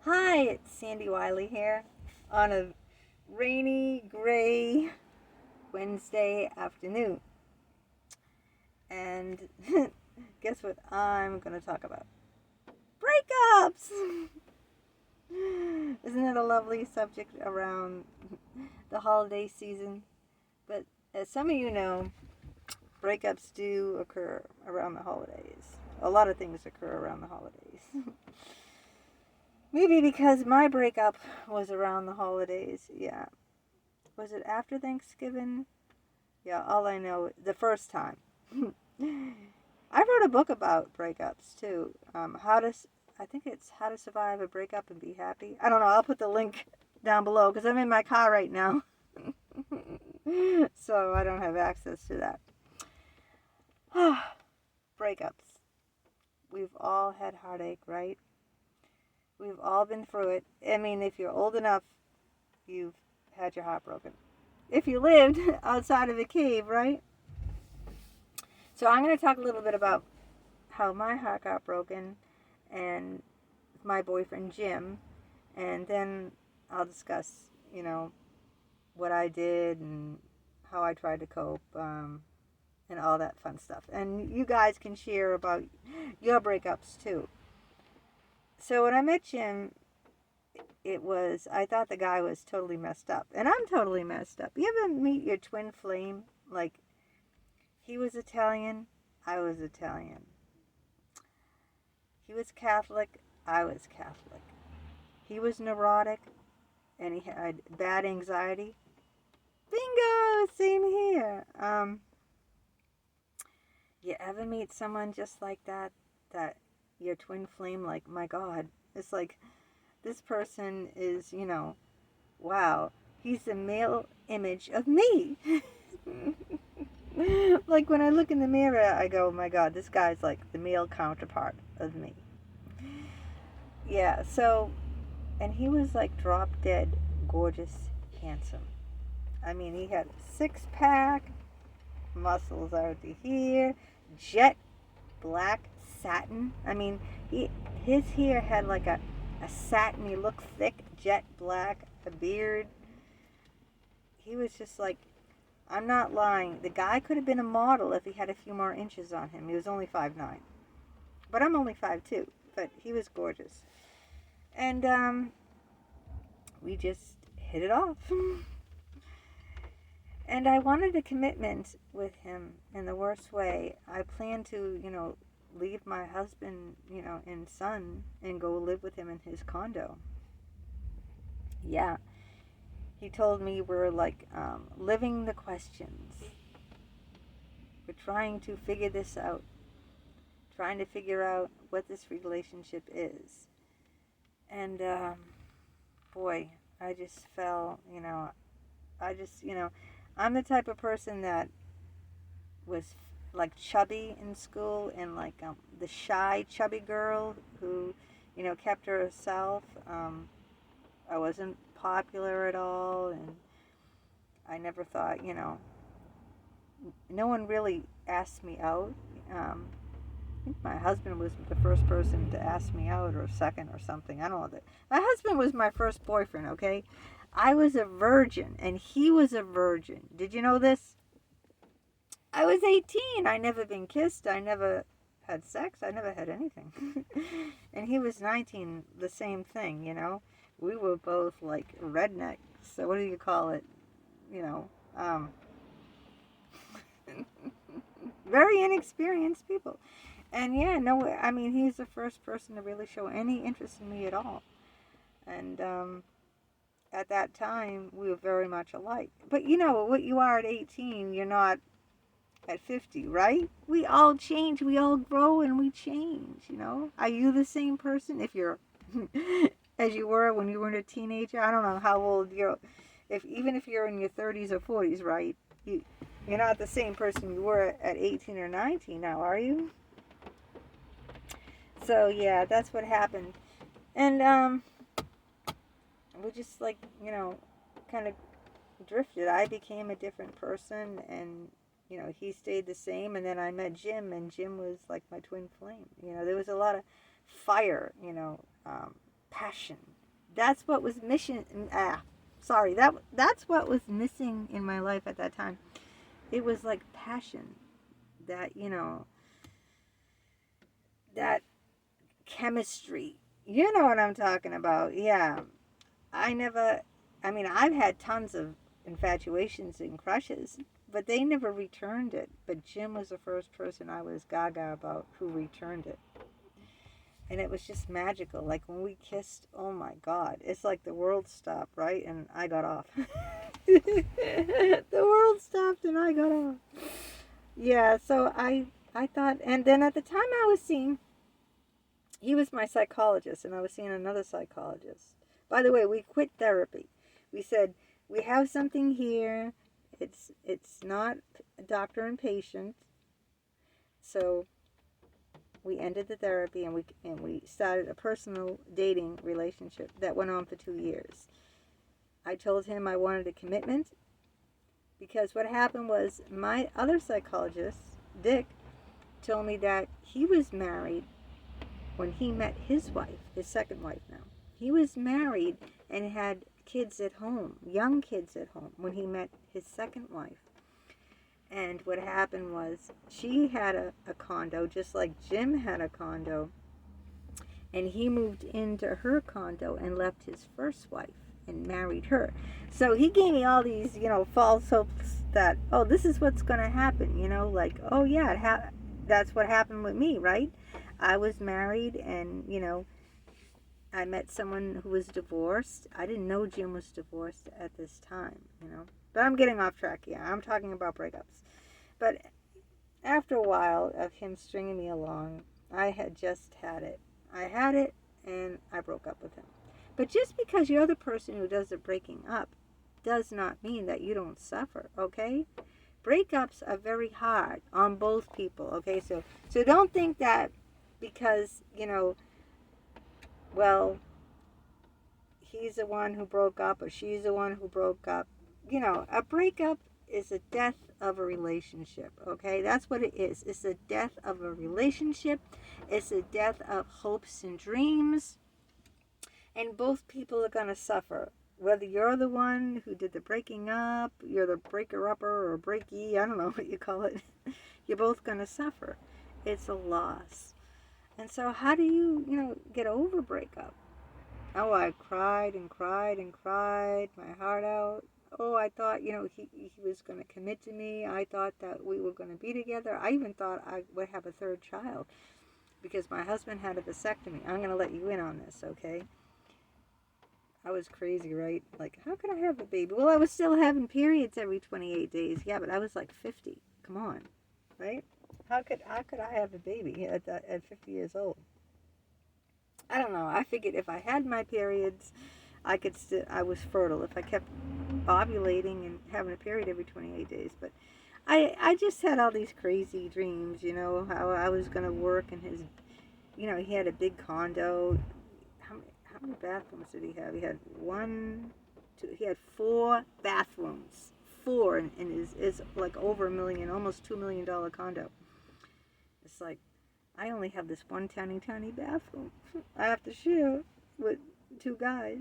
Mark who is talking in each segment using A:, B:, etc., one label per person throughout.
A: Hi, it's Sandy Wiley here on a rainy, gray Wednesday afternoon. And guess what I'm going to talk about? Breakups! Isn't it a lovely subject around the holiday season? But as some of you know, breakups do occur around the holidays. A lot of things occur around the holidays. Maybe because my breakup was around the holidays. Yeah. Was it after Thanksgiving? Yeah, all I know, the first time. I wrote a book about breakups too. I think it's How to Survive a Breakup and Be Happy. I don't know. I'll put the link down below because I'm in my car right now. So I don't have access to that. Breakups. We've all had heartache, right? We've all been through it. I mean, if you're old enough, you've had your heart broken. If you lived outside of a cave, right? So I'm going to talk a little bit about how my heart got broken and my boyfriend Jim, and then I'll discuss, what I did and how I tried to cope, and all that fun stuff. And you guys can share about your breakups too. So when I met Jim, I thought the guy was totally messed up, and I'm totally messed up. You ever meet your twin flame? Like, he was Italian, I was Italian. He was Catholic, I was Catholic. He was neurotic and he had bad anxiety. Bingo! Same here. You ever meet someone just like that? That your twin flame, like, my God. It's like, this person is, wow, he's the male image of me. Like, when I look in the mirror, I go, oh my God, this guy's like the male counterpart of me. Yeah, so, and he was like drop dead, gorgeous, handsome. I mean, he had a six pack, muscles out to here, jet black satin. I mean, his hair had like a satiny look, thick, jet black, a beard. He was just like, I'm not lying. The guy could have been a model if he had a few more inches on him. He was only 5'9". But I'm only 5'2". But he was gorgeous. And we just hit it off. And I wanted a commitment with him in the worst way. I planned to, leave my husband, and son and go live with him in his condo. Yeah. He told me we're like living the questions. We're trying to figure this out. Trying to figure out what this relationship is. And boy, I just fell, I'm the type of person that was like chubby in school and like the shy chubby girl who kept to herself. I wasn't popular at all, and I never thought, no one really asked me out. I think my husband was the first person to ask me out, or second, or something. I don't know that. My husband was my first boyfriend. Okay, I was a virgin and he was a virgin. Did you know this? I was 18. I never been kissed. I never had sex. I never had anything. And he was 19. The same thing, We were both like rednecks. So what do you call it? You know, um, very inexperienced people. And yeah, no, I mean, he's the first person to really show any interest in me at all. And at that time, we were very much alike. But what you are at 18, you're not at 50, right? We all change, we all grow, and we change. Are you the same person if you're as you were when you were a teenager? I don't know how old you're. Even if you're in your 30s or 40s, right? You're not the same person you were at 18 or 19 now, are you? So yeah, that's what happened. And we just like, kind of drifted. I became a different person, and he stayed the same. And then I met Jim, and Jim was like my twin flame. There was a lot of fire. passion. That's what was mission. That's what was missing in my life at that time. It was like passion, that that chemistry. You know what I'm talking about? Yeah. I never. I mean, I've had tons of infatuations and crushes, but they never returned it. But Jim was the first person I was gaga about who returned it. And it was just magical. Like when we kissed, oh my God, it's like the world stopped, right? And I got off. The world stopped and I got off. Yeah, so I thought, and then at the time I was seeing, he was my psychologist, and I was seeing another psychologist. By the way, we quit therapy. We said we have something here. It's not doctor and patient, so we ended the therapy, and we started a personal dating relationship that went on for 2 years. I told him I wanted a commitment, because what happened was my other psychologist, Dick, told me that he was married when he met his wife, his second wife now. He was married and had kids at home, young kids at home, when he met his second wife. And what happened was she had a condo, just like Jim had a condo. And he moved into her condo and left his first wife and married her. So he gave me all these, false hopes that, oh, this is what's going to happen, like, oh yeah, that's what happened with me, right? I was married, and, I met someone who was divorced. I didn't know Jim was divorced at this time, But I'm getting off track here. I'm talking about breakups. But after a while of him stringing me along, I had just had it. I had it, and I broke up with him. But just because you're the person who does the breaking up does not mean that you don't suffer, okay? Breakups are very hard on both people, okay? So don't think that because, well, he's the one who broke up or she's the one who broke up. A breakup is a death of a relationship, okay? That's what it is. It's the death of a relationship. It's the death of hopes and dreams. And both people are going to suffer. Whether you're the one who did the breaking up, you're the breaker-upper or breakee, I don't know what you call it. You're both going to suffer. It's a loss. And so how do you, get over breakup? Oh, I cried and cried and cried my heart out. Oh, I thought, he was going to commit to me. I thought that we were going to be together. I even thought I would have a third child because my husband had a vasectomy. I'm going to let you in on this, okay? I was crazy, right? Like, how could I have a baby? Well, I was still having periods every 28 days. Yeah, but I was like 50. Come on, right? How could I have a baby at 50 years old? I don't know. I figured if I had my periods, I was fertile if I kept ovulating and having a period every 28 days. But I just had all these crazy dreams, how I was going to work in his, he had a big condo. How many bathrooms did he have? He had he had 4 bathrooms. 4 in his like over $1 million, almost $2 million condo. It's like, I only have this one tiny bathroom. I have to share with 2 guys.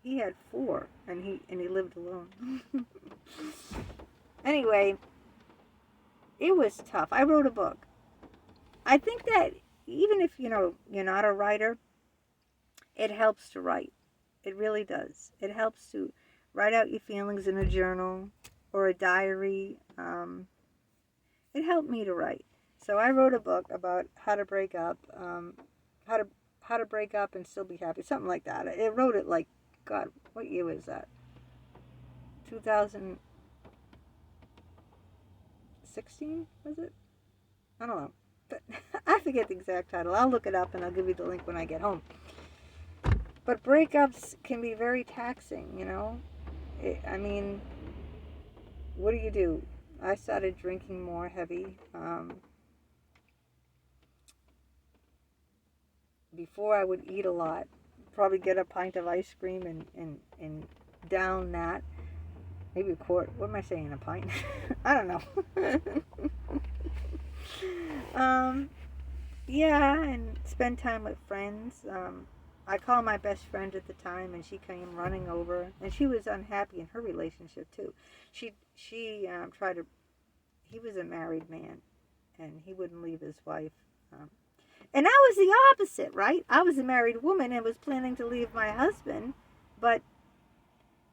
A: He had 4, and he lived alone. Anyway, it was tough. I wrote a book. I think that even if you're not a writer, it helps to write. It really does. It helps to write out your feelings in a journal or a diary. It helped me to write. So I wrote a book about how to break up, how to break up and still be happy, something like that. I wrote it like, God, what year was that? 2016, was it? I don't know. But I forget the exact title. I'll look it up and I'll give you the link when I get home. But breakups can be very taxing, I mean, what do? I started drinking more heavy. Before I would eat a lot. Probably get a pint of ice cream and down that. Maybe a quart. What am I saying? A pint? I don't know. Yeah, and spend time with friends. I called my best friend at the time, and she came running over, and she was unhappy in her relationship too. She tried to. He was a married man, and he wouldn't leave his wife. Um, and I was the opposite, right? I was a married woman and was planning to leave my husband, but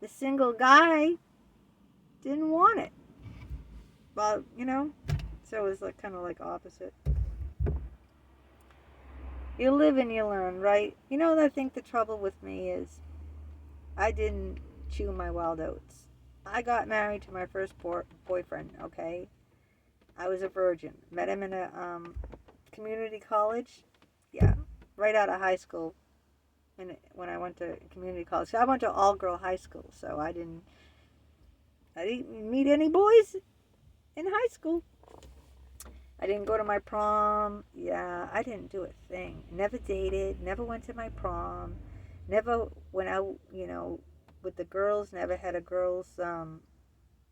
A: the single guy didn't want it. Well, so it was like kind of like opposite. You live and you learn, right? I think the trouble with me is I didn't chew my wild oats. I got married to my first boyfriend, okay? I was a virgin. Met him in a community college. Yeah, right out of high school. And when I went to community college, so I went to all-girl high school, so I didn't meet any boys in high school. I didn't go to my prom. Yeah, I didn't do a thing. Never dated. Never went to my prom. Never went out, with the girls. Never had a girls'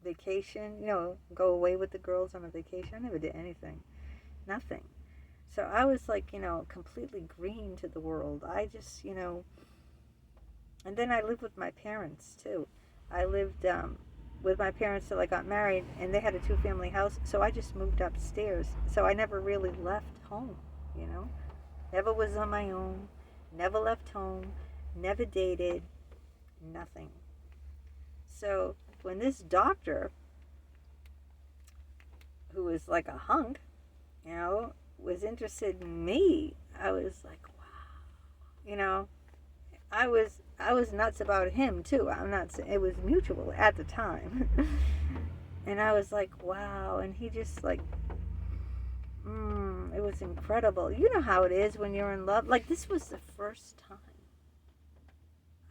A: vacation. Go away with the girls on a vacation. I never did anything. Nothing. So I was like, completely green to the world. I just, and then I lived with my parents too. I lived with my parents till I got married, and they had a two-family house, so I just moved upstairs. So I never really left home, Never was on my own, never left home, never dated, nothing. So when this doctor, who was like a hunk, was interested in me, I was like, wow, I was nuts about him too. I'm not saying it was mutual at the time. And I was like, wow. And he just like, it was incredible. You know how it is when you're in love. Like, this was the first time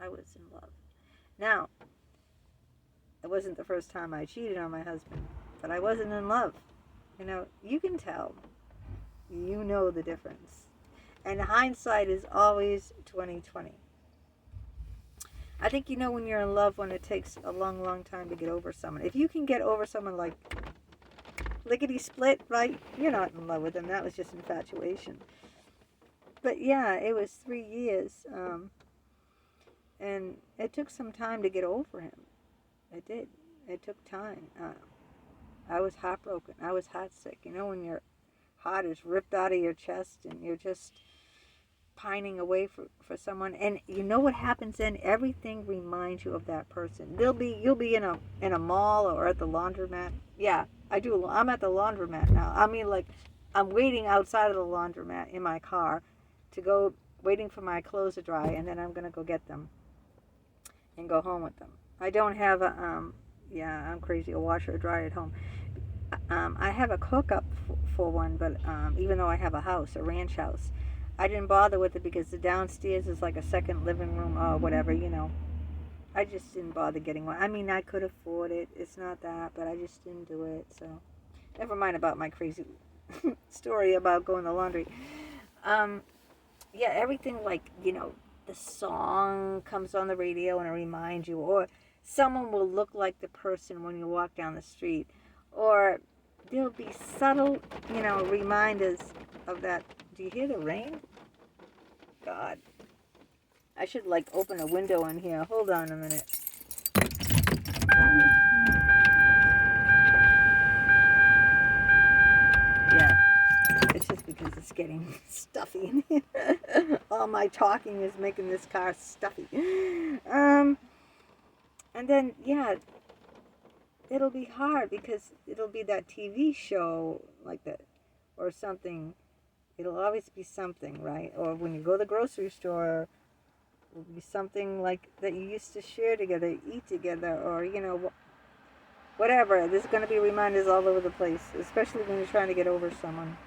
A: I was in love. Now, it wasn't the first time I cheated on my husband, but I wasn't in love. You can tell. You know the difference. And hindsight is always 20/20. I think when you're in love when it takes a long, long time to get over someone. If you can get over someone like lickety split, right? You're not in love with them. That was just infatuation. But yeah, it was 3 years. And it took some time to get over him. It did. It took time. I was heartbroken. I was heartsick. When your heart is ripped out of your chest and you're just pining away for someone, and what happens then? Everything reminds you of that person. You'll be in a mall or at the laundromat. Yeah, I do. I'm at the laundromat now. I mean, like, I'm waiting outside of the laundromat in my car to go, waiting for my clothes to dry, and then I'm gonna go get them and go home with them. I don't have I'm crazy, a washer or dryer at home. I have a hookup for one, but even though I have a house, a ranch house, I didn't bother with it because the downstairs is like a second living room or whatever, I just didn't bother getting one. I mean, I could afford it. It's not that, but I just didn't do it. So, never mind about my crazy story about going to laundry. Yeah, everything like, the song comes on the radio and it reminds you, or someone will look like the person when you walk down the street, or there'll be subtle, reminders of that. Do you hear the rain? God. I should open a window in here. Hold on a minute. Yeah. It's just because it's getting stuffy in here. All my talking is making this car stuffy. And then, yeah, it'll be hard because it'll be that TV show like that or something. It'll always be something, right? Or when you go to the grocery store, it'll be something like that you used to share together, eat together, or, whatever. There's going to be reminders all over the place, especially when you're trying to get over someone.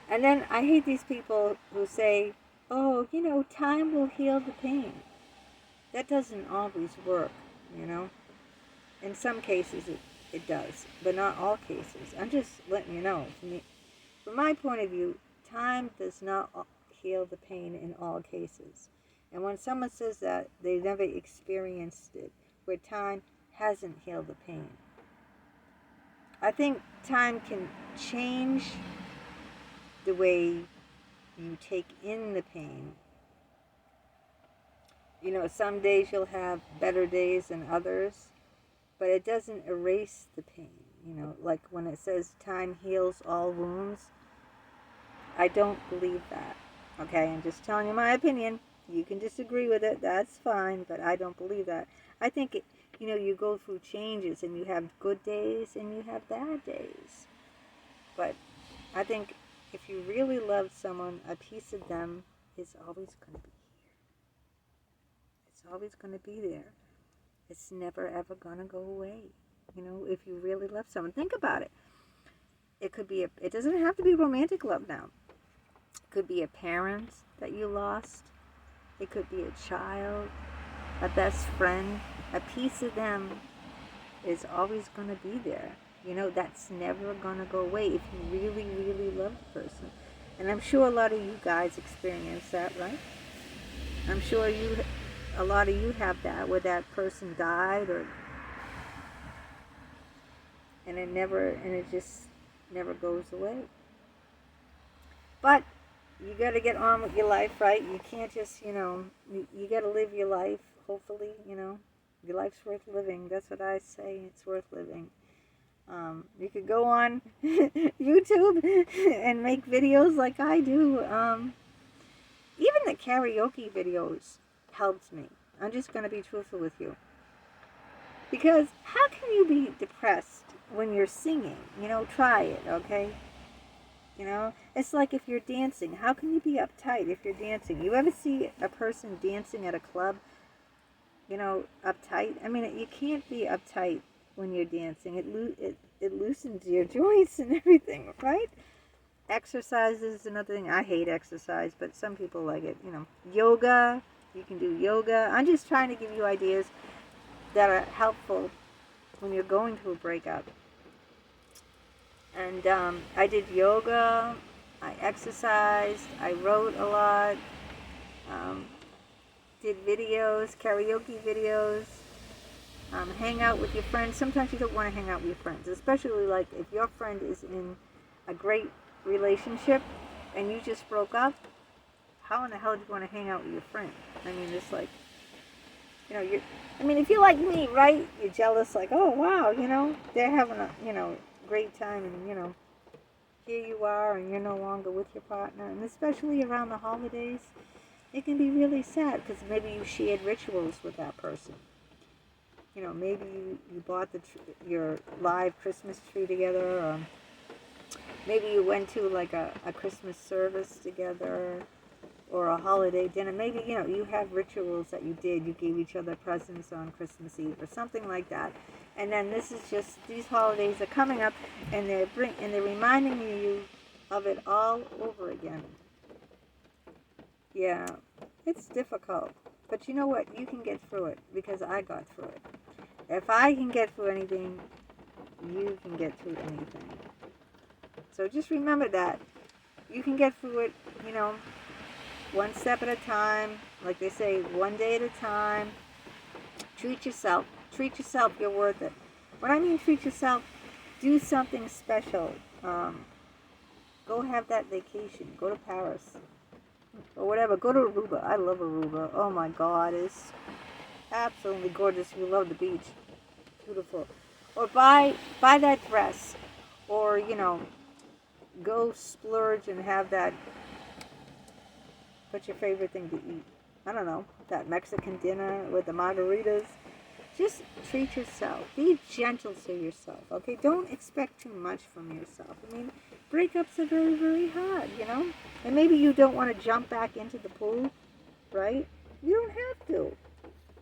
A: And then I hate these people who say, oh, time will heal the pain. That doesn't always work, In some cases it does, but not all cases. I'm just letting you know. From my point of view, time does not heal the pain in all cases. And when someone says that, they never experienced it, where time hasn't healed the pain. I think time can change the way You take in the pain. You know, some days you'll have better days than others, but it doesn't erase the pain. You know, like when it says time heals all wounds, I don't believe that. Okay, I'm just telling you my opinion. You can disagree with it, that's fine, but I don't believe that. I think, you know, you go through changes and you have good days and you have bad days. But I think if you really love someone, a piece of them is always going to be here. It's always going to be there. It's never ever going to go away. You know, if you really love someone, think about it. It could be, it doesn't have to be romantic love now. It could be a parent that you lost. It could be a child, a best friend. A piece of them is always going to be there. You know, that's never going to go away if you really, really love the person. And I'm sure a lot of you guys experience that, right? I'm sure a lot of you have that, where that person died, and it just never goes away. But you got to get on with your life, right? You can't just, you know, you got to live your life, hopefully, you know. Your life's worth living. That's what I say. It's worth living. You could go on YouTube and make videos like I do. Even the karaoke videos helped me. I'm just going to be truthful with you. Because how can you be depressed when you're singing? You know, try it, okay? You know, it's like if you're dancing. How can you be uptight if you're dancing? You ever see a person dancing at a club, you know, uptight? I mean, you can't be uptight when you're dancing. It loosens your joints and everything, right? Exercise is another thing. I hate exercise, but some people like it. You know, yoga. You can do yoga. I'm just trying to give you ideas that are helpful when you're going through a breakup. And I did yoga, I exercised, I wrote a lot, did videos, karaoke videos, hang out with your friends. Sometimes you don't want to hang out with your friends, especially like if your friend is in a great relationship and you just broke up. How in the hell do you want to hang out with your friend? I mean, it's like, you know, if you're like me, right? You're jealous, like, oh wow, you know, they're having a, you know, great time, and you know, here you are and you're no longer with your partner. And especially around the holidays, it can be really sad because maybe you shared rituals with that person. You know, maybe you bought your live Christmas tree together, or maybe you went to like a Christmas service together, or a holiday dinner. Maybe, you know, you have rituals that you did. You gave each other presents on Christmas Eve or something like that. And then this is just, these holidays are coming up and they're reminding you of it all over again. Yeah, it's difficult. But you know what? You can get through it because I got through it. If I can get through anything, you can get through anything. So just remember that. You can get through it, you know, one step at a time. Like they say, one day at a time. Treat yourself. Treat yourself. You're worth it. When I mean treat yourself, do something special. Go have that vacation. Go to Paris. Or whatever. Go to Aruba. I love Aruba. Oh my God. It's absolutely gorgeous. You love the beach. Beautiful. Or buy that dress. Or, you know, go splurge and have that. What's your favorite thing to eat? I don't know. That Mexican dinner with the margaritas. Just treat yourself. Be gentle to yourself, okay? Don't expect too much from yourself. I mean, breakups are very, very hard, you know? And maybe you don't want to jump back into the pool, right? You don't have to.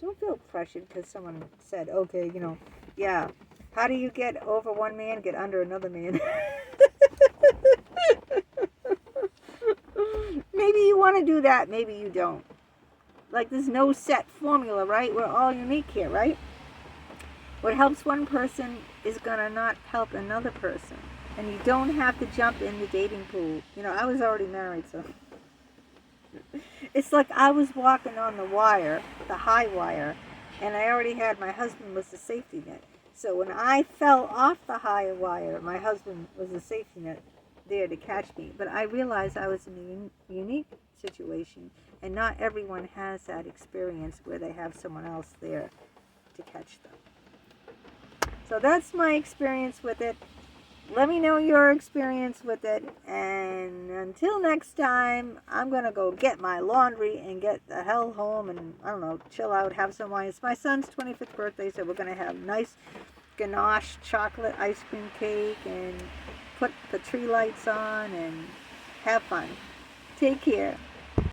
A: Don't feel pressured because someone said, okay, you know, yeah. How do you get over one man, get under another man? Maybe you want to do that. Maybe you don't. Like, there's no set formula, right? We're all unique here, right? What helps one person is going to not help another person. And you don't have to jump in the dating pool. You know, I was already married, so. It's like I was walking on the wire, the high wire, and I already had, my husband was the safety net. So when I fell off the high wire, my husband was the safety net. there to catch me. But I realized I was in a unique situation, and not everyone has that experience where they have someone else there to catch them. So that's my experience with it. Let me know your experience with it. And until next time, I'm going to go get my laundry and get the hell home and, I don't know, chill out, have some wine. It's my son's 25th birthday, so we're going to have nice ganache chocolate ice cream cake and put the tree lights on and have fun. Take care.